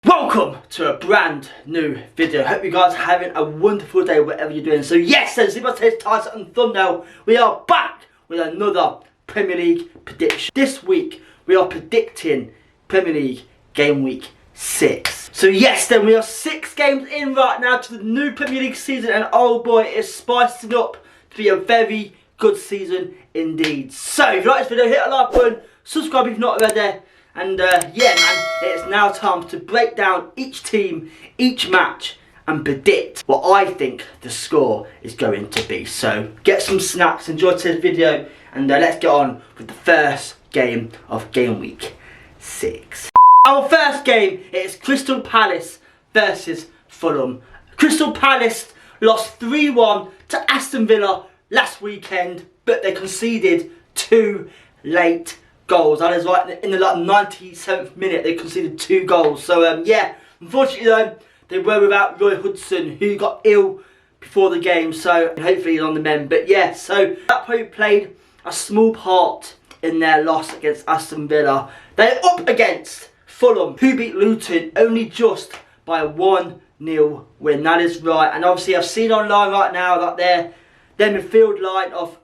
Welcome to a brand new video. Hope you guys are having a wonderful day whatever you're doing. So yes, as you today's title and thumbnail, we are back with another Premier League prediction. This week we are predicting Premier League game week 6. So yes, then we are 6 games in right now to the new Premier League season, and oh boy, it's spicing up to be a very good season indeed. So if you like this video, hit a like button, subscribe if you're not already. And yeah man, it's now time to break down each team, each match, and predict what I think the score is going to be. So get some snacks, enjoy today's video, and let's get on with the first game of game week 6. Our first game is Crystal Palace versus Fulham. Crystal Palace lost 3-1 to Aston Villa last weekend, but they conceded 2 late goals. That is right, in the 97th minute they conceded 2 goals. So yeah, unfortunately though, they were without Roy Hodgson, who got ill before the game, so hopefully he's on the mend. But yeah, so that probably played a small part in their loss against Aston Villa. They're up against Fulham, who beat Luton only just by a 1-0 win. That is right, and obviously I've seen online right now that their midfield line of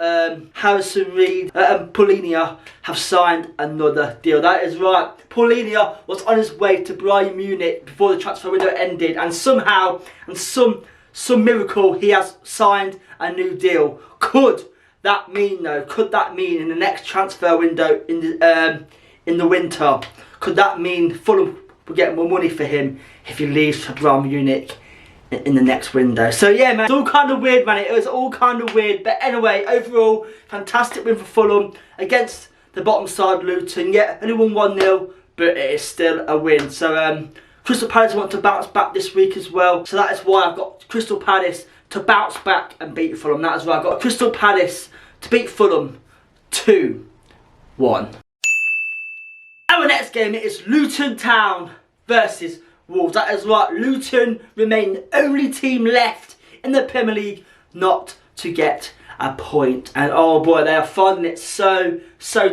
Harrison Reed and Paulinho have signed another deal. That is right. Paulinho was on his way to Bayern Munich before the transfer window ended, and somehow, and some miracle, he has signed a new deal. Could that mean though? Could that mean in the next transfer window in the winter? Could that mean Fulham will get more money for him if he leaves for Bayern Munich in the next window? So yeah man, it's all kind of weird man, it was all kind of weird. But anyway, overall, fantastic win for Fulham against the bottom side Luton. Yeah, only won 1-0, but it is still a win. So Crystal Palace want to bounce back this week as well, so that is why I've got Crystal Palace to bounce back and beat Fulham. That is why I've got Crystal Palace to beat Fulham 2-1. Our next game is Luton Town versus Wolves. That is right, Luton remain the only team left in the Premier League not to get a point. And oh boy, they are finding it so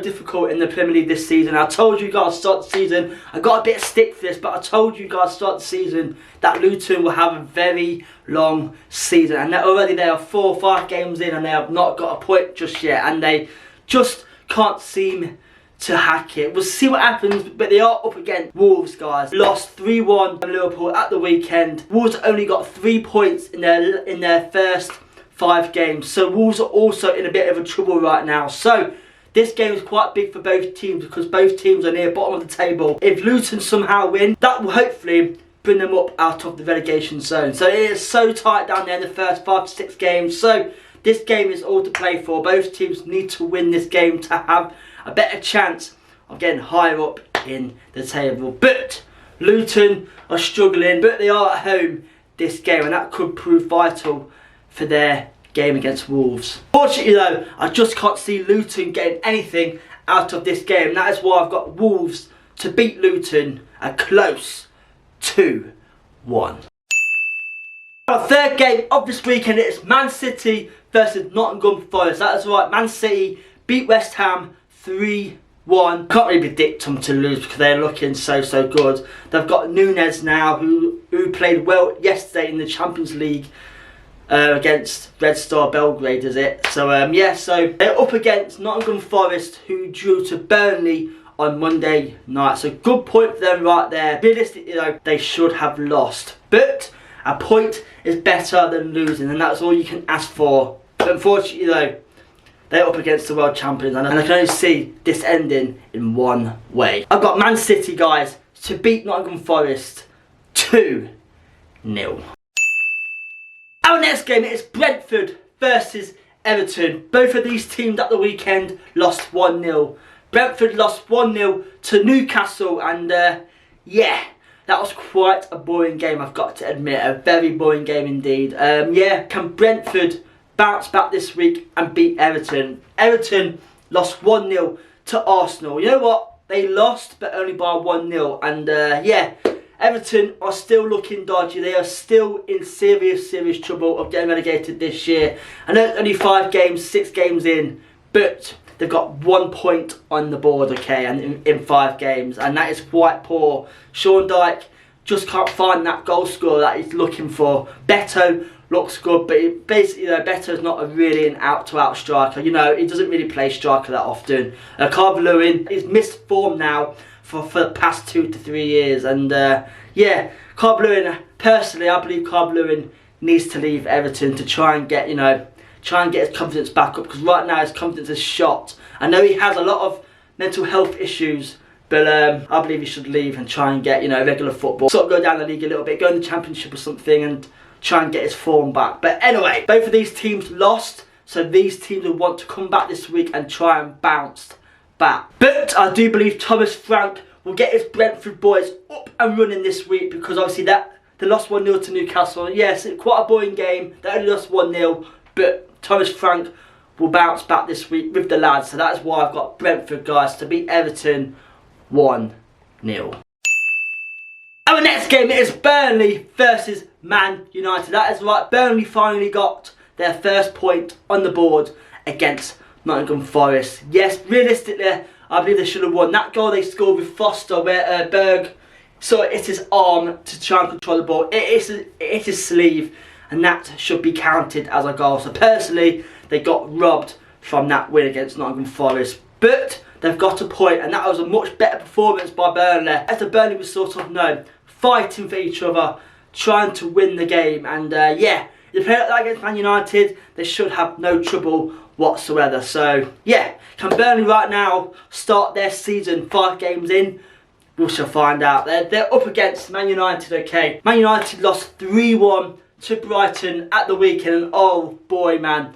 difficult in the Premier League this season. I told you guys to start the season, I got a bit of stick for this, but I told you guys to start the season that Luton will have a very long season. And already they are 4 or 5 games in and they have not got a point just yet. And they just can't seem to hack it. We'll see what happens, but they are up against Wolves, guys. Lost 3-1 to Liverpool at the weekend. Wolves only got 3 points in their first 5 games, so Wolves are also in a bit of a trouble right now. So this game is quite big for both teams because both teams are near bottom of the table. If Luton somehow win, that will hopefully bring them up out of the relegation zone. So it is so tight down there in the first 5 to 6 games. So this game is all to play for. Both teams need to win this game to have a better chance of getting higher up in the table. But Luton are struggling, but they are at home this game, and that could prove vital for their game against Wolves. Fortunately though, I just can't see Luton getting anything out of this game. That is why I've got Wolves to beat Luton a close 2-1. Our third game of this weekend is Man City versus Nottingham Forest. That is right, Man City beat West Ham 3-1. Can't really predict them to lose because they're looking so good. They've got Nunez now, who played well yesterday in the Champions League against Red Star Belgrade, is it? So yeah, so they're up against Nottingham Forest, who drew to Burnley on Monday night. So good point for them right there. Realistically though, they should have lost, but a point is better than losing, and that's all you can ask for. But unfortunately though, they're up against the world champions, and I can only see this ending in one way. I've got Man City, guys, to beat Nottingham Forest 2-0. Our next game is Brentford versus Everton. Both of these teams at the weekend lost 1-0. Brentford lost 1-0 to Newcastle, and yeah, that was quite a boring game, I've got to admit. A very boring game indeed. Yeah, can Brentford bounce back this week and beat Everton? Everton lost 1-0 to Arsenal. You know what? They lost, but only by 1-0. And yeah, Everton are still looking dodgy. They are still in serious trouble of getting relegated this year. I know it's only 5 games, 6 games in, but they've got 1 point on the board, okay, and in 5 games, and that is quite poor. Sean Dyche just can't find that goal scorer that he's looking for. Beto looks good, but basically, Beto's not really an out-to-out striker. You know, he doesn't really play striker that often. Calvert-Lewin is missed form now for the past 2 to 3 years, and yeah, Calvert-Lewin, personally, I believe Calvert-Lewin needs to leave Everton to try and get, his confidence back up, because right now his confidence is shot. I know he has a lot of mental health issues, but I believe he should leave and try and get, regular football. Sort of go down the league a little bit, go in the Championship or something, and try and get his form back. But anyway, both of these teams lost, so these teams will want to come back this week and try and bounce back. But I do believe Thomas Frank will get his Brentford boys up and running this week, because obviously they lost 1-0 to Newcastle. Yes, it's quite a boring game. They only lost 1-0, but Thomas Frank will bounce back this week with the lads. So that is why I've got Brentford, guys, to beat Everton 1-0. Our next game is Burnley versus Man United. That is right, Burnley finally got their first point on the board against Nottingham Forest. Yes, realistically, I believe they should have won. That goal they scored with Foster, where Berg sort of hit his arm to try and control the ball. It hit his sleeve, and that should be counted as a goal. So personally, they got robbed from that win against Nottingham Forest. But they've got a point, and that was a much better performance by Burnley. As the Burnley was sort of fighting for each other, trying to win the game. And yeah, if they play like that against Man United, they should have no trouble whatsoever. So yeah, can Burnley right now start their season 5 games in? We shall find out. They're up against Man United, okay. Man United lost 3-1 to Brighton at the weekend, and oh boy, man.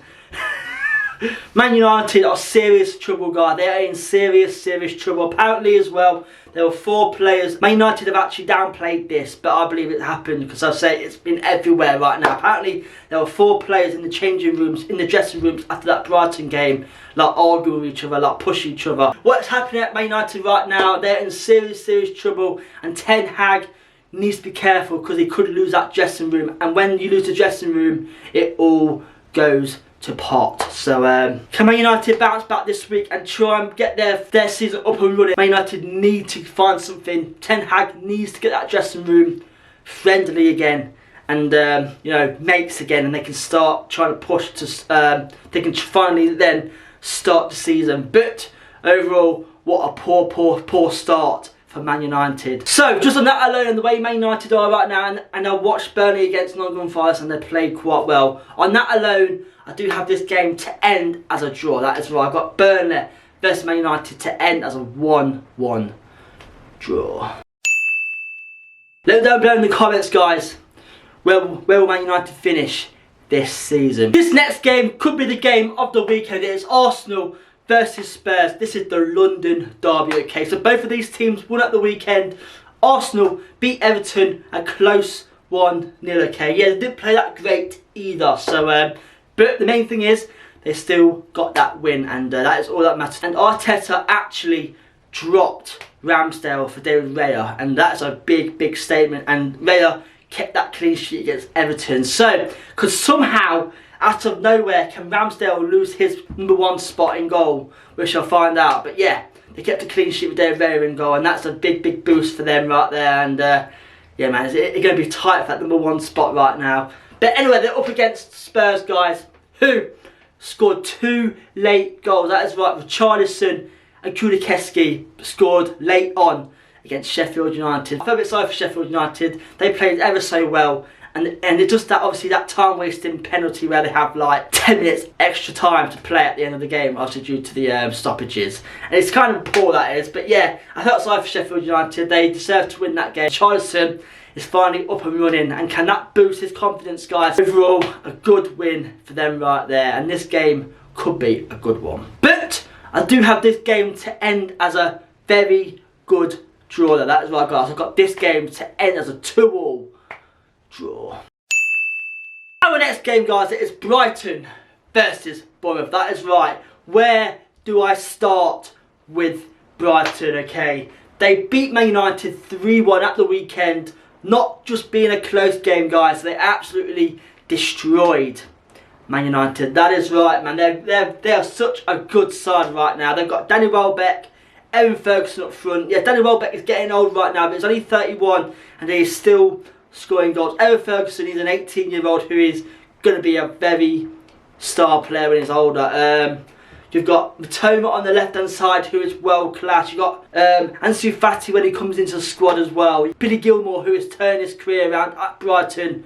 Man United are serious trouble, guys. They are in serious trouble. Apparently as well, there were 4 players. Man United have actually downplayed this, but I believe it happened, because I say it's been everywhere right now. Apparently there were 4 players in the changing rooms, in the dressing rooms after that Brighton game, like arguing with each other, like pushing each other. What's happening at Man United right now? They're in serious trouble, and Ten Hag needs to be careful, because he could lose that dressing room, and when you lose the dressing room, it all goes to pot. So can Man United bounce back this week and try and get their season up and running? Man United need to find something. Ten Hag needs to get that dressing room friendly again, and mates again, and they can start trying to push to they can finally then start the season. But overall, what a poor start for Man United. So just on that alone, and the way Man United are right now, and I watched Burnley against Nottingham Forest, and they played quite well. On that alone, I do have this game to end as a draw. That is right, I've got Burnley versus Man United to end as a 1-1 draw. Let me know down in the comments, guys, where will Man United finish this season. This next game could be the game of the weekend. It is Arsenal versus Spurs. This is the London derby, okay. So both of these teams won at the weekend. Arsenal beat Everton a close 1-0, okay. Yeah, they didn't play that great either. So, but the main thing is, they still got that win, and that is all that matters. And Arteta actually dropped Ramsdale for David Raya, and that's a big statement. And Raya kept that clean sheet against Everton. So, because somehow, out of nowhere, can Ramsdale lose his #1 spot in goal? We shall find out. But yeah, they kept a clean sheet with David Raya in goal, and that's a big boost for them right there. And yeah, man, it's going to be tight for that #1 spot right now. But anyway, they're up against Spurs, guys, who scored 2 late goals. That is right, Richarlison and Kulusevski scored late on against Sheffield United. I feel a bit sorry for Sheffield United. They played ever so well. And it's just that, obviously, that time wasting penalty where they have like 10 minutes extra time to play at the end of the game, obviously due to the stoppages. And it's kind of poor, that is. But yeah, I felt sorry for Sheffield United. They deserve to win that game. Richarlison is finally up and running, and can that boost his confidence, guys? Overall, a good win for them right there, and this game could be a good one. But I do have this game to end as a very good draw there. That is right, guys. I've got this game to end as a 2-2 draw. Our next game, guys, it is Brighton versus Bournemouth. That is right. Where do I start with Brighton? Okay, they beat Man United 3-1 at the weekend. Not just being a close game, guys. They absolutely destroyed Man United. That is right, man. They are such a good side right now. They've got Danny Welbeck, Evan Ferguson up front. Yeah, Danny Welbeck is getting old right now, but he's only 31 and he's still scoring goals. Evan Ferguson is an 18-year-old who is going to be a very star player when he's older. You've got Matoma on the left-hand side, who is world-class. You've got Ansu Fati when he comes into the squad as well. Billy Gilmore, who has turned his career around at Brighton.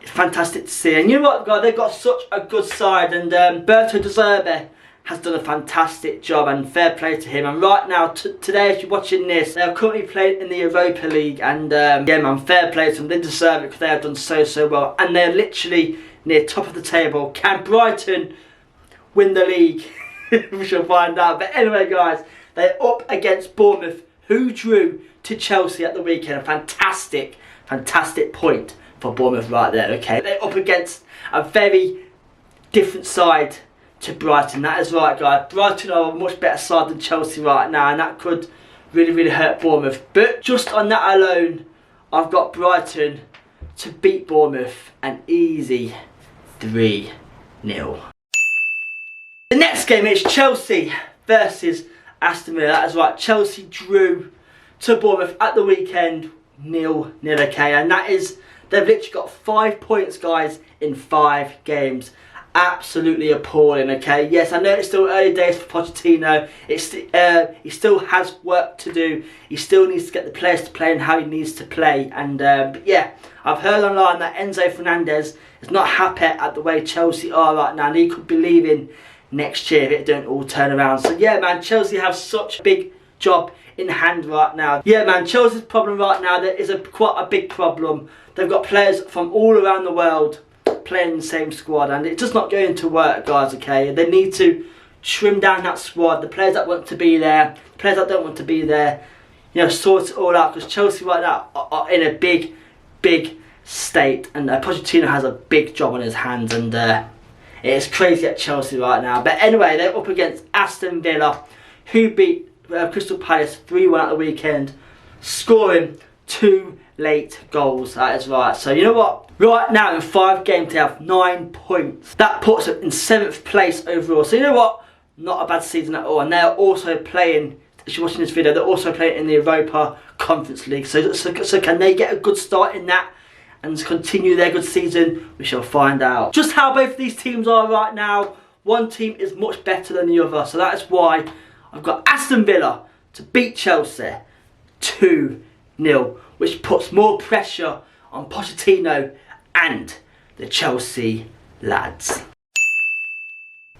It's fantastic to see. And you know what, guys? They've got such a good side. And Berto De Zerbi has done a fantastic job, and fair play to him. And right now, today, as you're watching this, they are currently playing in the Europa League. And yeah, man, fair play to them. They deserve it because they have done so well. And they're literally near top of the table. Can Brighton win the league? We shall find out. But anyway, guys, they're up against Bournemouth, who drew to Chelsea at the weekend. A fantastic point for Bournemouth right there, okay? They're up against a very different side to Brighton. That is right, guys. Brighton are a much better side than Chelsea right now, and that could really hurt Bournemouth. But just on that alone, I've got Brighton to beat Bournemouth an easy 3-0. The next game is Chelsea versus Aston Villa. That is right, Chelsea drew to Bournemouth at the weekend 0-0, okay? And that is, they've literally got 5 points, guys, in 5 games. Absolutely appalling, okay? Yes, I know it's still early days for Pochettino. He still has work to do. He still needs to get the players to play and how he needs to play. And but yeah, I've heard online that Enzo Fernandez is not happy at the way Chelsea are right now, and he could be leaving next year if it don't all turn around. So yeah, man, Chelsea have such a big job in hand right now. Yeah, man, Chelsea's problem right now, there is quite a big problem. They've got players from all around the world playing in the same squad, and it's just not going to work, guys, okay? They need to trim down that squad. The players that want to be there, the players that don't want to be there, you know, sort it all out, because Chelsea right now are in a big state, and Pochettino has a big job on his hands, and it's crazy at Chelsea right now. But anyway, they're up against Aston Villa, who beat Crystal Palace 3-1 at the weekend, scoring 2 late goals. That is right. So you know what? Right now in 5 games they have 9 points. That puts them in 7th place overall. So you know what? Not a bad season at all. And they're also playing, as you're watching this video, they're also playing in the Europa Conference League. So can they get a good start in that and continue their good season? We shall find out. Just how both of these teams are right now. One team is much better than the other. So that is why I've got Aston Villa to beat Chelsea 2-0, which puts more pressure on Pochettino and the Chelsea lads.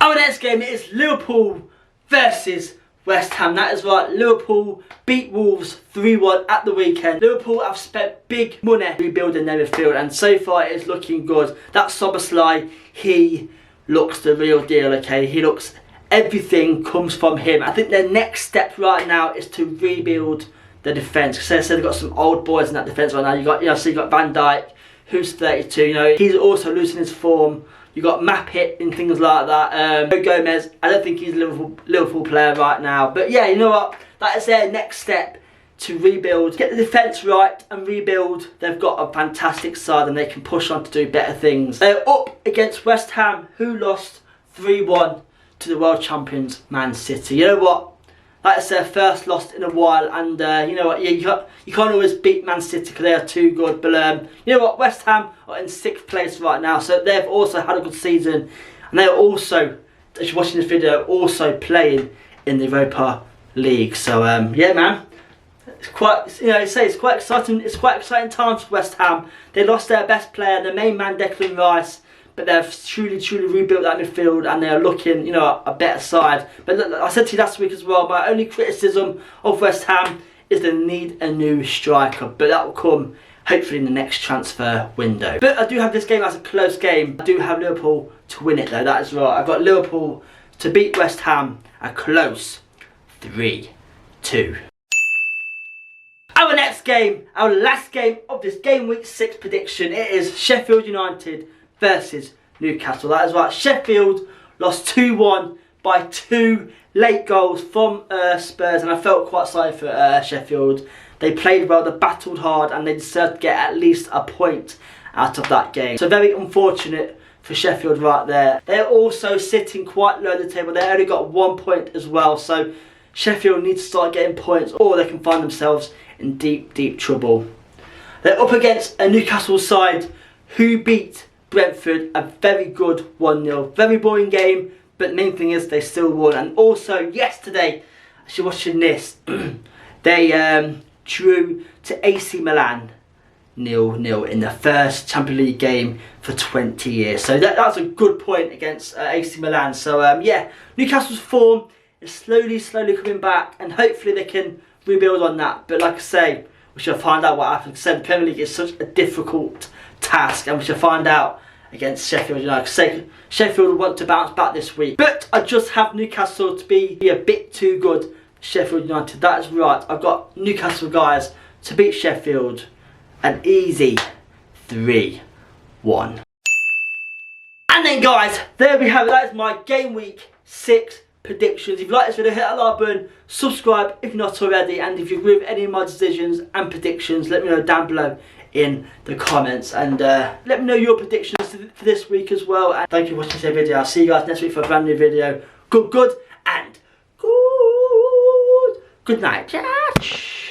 Our next game is Liverpool versus West Ham. That is right, Liverpool beat Wolves 3-1 at the weekend. Liverpool have spent big money rebuilding their midfield, and so far it is looking good. That Szoboszlai, he looks the real deal, okay? He looks, everything comes from him. I think their next step right now is to rebuild the defence. So they've got some old boys in that defence right now. You got Van Dijk, who's 32. You know, he's also losing his form. You got Mappit and things like that. Gomez, I don't think he's a Liverpool player right now. But yeah, you know what? That is their next step to rebuild. Get the defence right and rebuild. They've got a fantastic side and they can push on to do better things. They're up against West Ham, who lost 3-1 to the world champions Man City. You know what? That's their first loss in a while, and you know what? You can't always beat Man City because they are too good. But you know what? West Ham are in 6th place right now, so they've also had a good season, and they're also, as you're watching this video, also playing in the Europa League. So yeah, man, it's quite, you know, it's quite exciting. It's quite exciting times for West Ham. They lost their best player, their main man, Declan Rice. But they've truly rebuilt that midfield, and they're looking, you know, a better side. But look, I said to you last week as well, my only criticism of West Ham is they need a new striker. But that will come hopefully in the next transfer window. But I do have this game as a close game. I do have Liverpool to win it though, that is right. I've got Liverpool to beat West Ham a close 3-2. Our next game, our last game of this game week 6 prediction, it is Sheffield United versus Newcastle. That is right, Sheffield lost 2-1 by 2 late goals from Spurs, and I felt quite sorry for Sheffield. They played well, they battled hard, and they deserved to get at least a point out of that game. So very unfortunate for Sheffield right there. They're also sitting quite low on the table. They only got 1 point as well, so Sheffield need to start getting points or they can find themselves in deep trouble. They're up against a Newcastle side who beat Brentford a very good 1-0. Very boring game, but the main thing is they still won. And also yesterday, as you're watching this, they drew to AC Milan 0-0 in the first Champions League game for 20 years. So that's a good point against AC Milan. So yeah, Newcastle's form is slowly coming back, and hopefully they can rebuild on that. But like I say, we shall find out what happens. The Premier League is such a difficult task, and we shall find out against Sheffield United. Sheffield want to bounce back this week, but I just have Newcastle to be a bit too good for Sheffield United. That is right. I've got Newcastle, guys, to beat Sheffield an easy 3-1. And then, guys, there we have it. That is my Game Week 6 predictions. If you like this video, hit that like button, subscribe if you're not already, and if you agree with any of my decisions and predictions, let me know down below in the comments, and let me know your predictions for this week as well. And thank you for watching this video. I'll see you guys next week for a brand new video. Good and good night.